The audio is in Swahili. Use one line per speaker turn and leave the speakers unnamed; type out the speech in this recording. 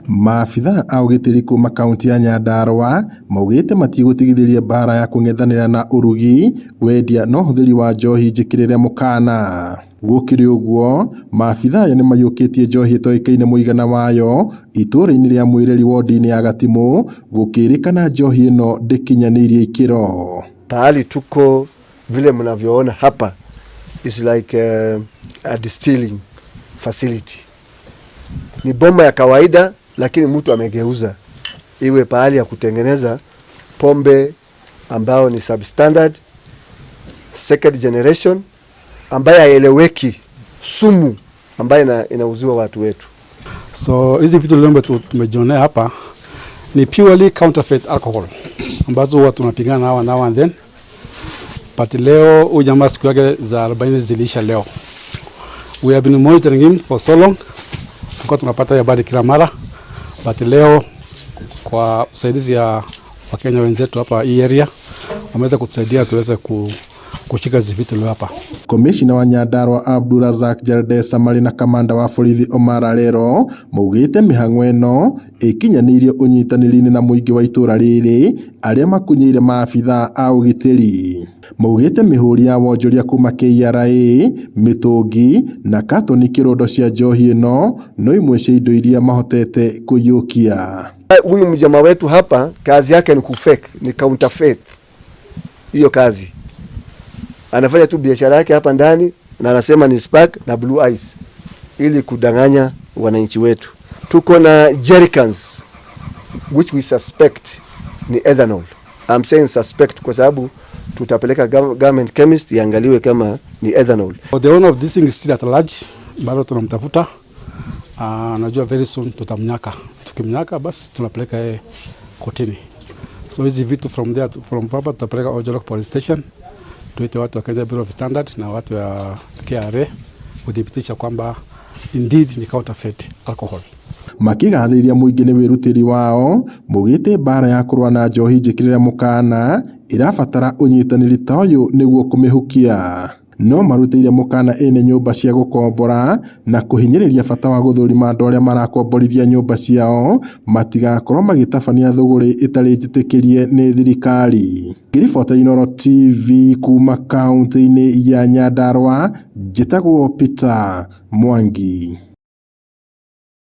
Maabitha a ũgitĩri kuma kaunti ya Nyandarua maugĩte matigũtigithĩria mbara ya kũng'ethanĩra na ũrugi, wendia na ũhũthĩri wa njohi njĩkĩrĩre mũkana. Gũkĩrĩ ũguo, maabitha aya nĩmaiyũkĩtie njohi ĩtoĩkaine mũigana wayo itũra-inĩ rĩa Mwĩreri wodi-inĩ ya Gatimũ, gũkĩrĩkana njohi ĩno ndĩkinyanĩirie ikĩro.
Pahali tuko vile mnavyoona hapa is like a distilling facility. Ni bomba ya kawaida lakini mtu amegeuza iwe pahali ya kutengeneza pombe ambao ni substandard, second generation, ambaye haieleweki, sumu ambaye inauziwa watu wetu.
So hizi vitu leo tumejionea hapa ni purely counterfeit alcohol ambazo huwa tunapigana nao now and then, but leo huyu jamaa siku yake za 40 zilisha leo. We have been monitoring him for so long, kwa tunapata habari kila mara, but leo kwa usaidizi ya Wakenya wenzetu hapa hii area wameweza kutusaidia tuweze kushika hizi vitu leo hapa.
Komishina wa Nyandarua Abdulrazak Jardesa marĩ na kamanda wa borithi Omar Arero maugĩte mĩhang'o ĩno ĩkinyanĩirie ũnyitanĩri-inĩ na mũingĩ wa itũra rĩrĩ arĩa makunyĩire maabitha a ũgitĩri. Maugĩte mĩhũri ya wonjoria kuma KRA, mĩtũngi na katoni kĩrondo cia njohi ĩno no imwe cia indo iria mahotete kũiyũkia.
Huyu mjamaa wetu hapa kazi yake ni kufake, ni counterfeit. Hiyo kazi anafanya tu biashara yake hapa ndani na anasema ni spark na blue ice ili kudanganya wananchi wetu. Tuko na jerrycans which we suspect ni ethanol. I'm saying suspect kwa sababu tutapeleka government chemist iangaliwe kama ni ethanol.
The owner of this thing is still at large, bado tunamtafuta. Najua very soon tutamnyaka. Tukimnyaka basi tunapeleka kotini. So hizi vitu from hapa tutapeleka Ol-Jor Orok police station. Tuite watu wa Kenya Bureau of Standard na watu wa KRA kudhibitisha kwamba indeed ni counterfeit alcohol.
Makigathĩrĩria mũingĩ nĩ wĩrutĩri wao, mugĩte mbara ya kũrũa na njohi njĩkĩrĩre mũkana ĩrabatara ũnyitanĩri ta ũyũ nĩguo kũmĩhukia. No marutĩire mũkana ene nyũmba cia gũkombora na kũhinyĩrĩria bata wa gũthũrima andũ arĩa marakomborithia nyũmba ciao matigakorwo magĩtabania thũgũrĩ ĩtarĩ njĩtĩkĩrie nĩ thirikari. Ngĩribota Inooro TV kuma kaunti-inĩ ya Nyandarua, njĩtagwo Peter Mwangi.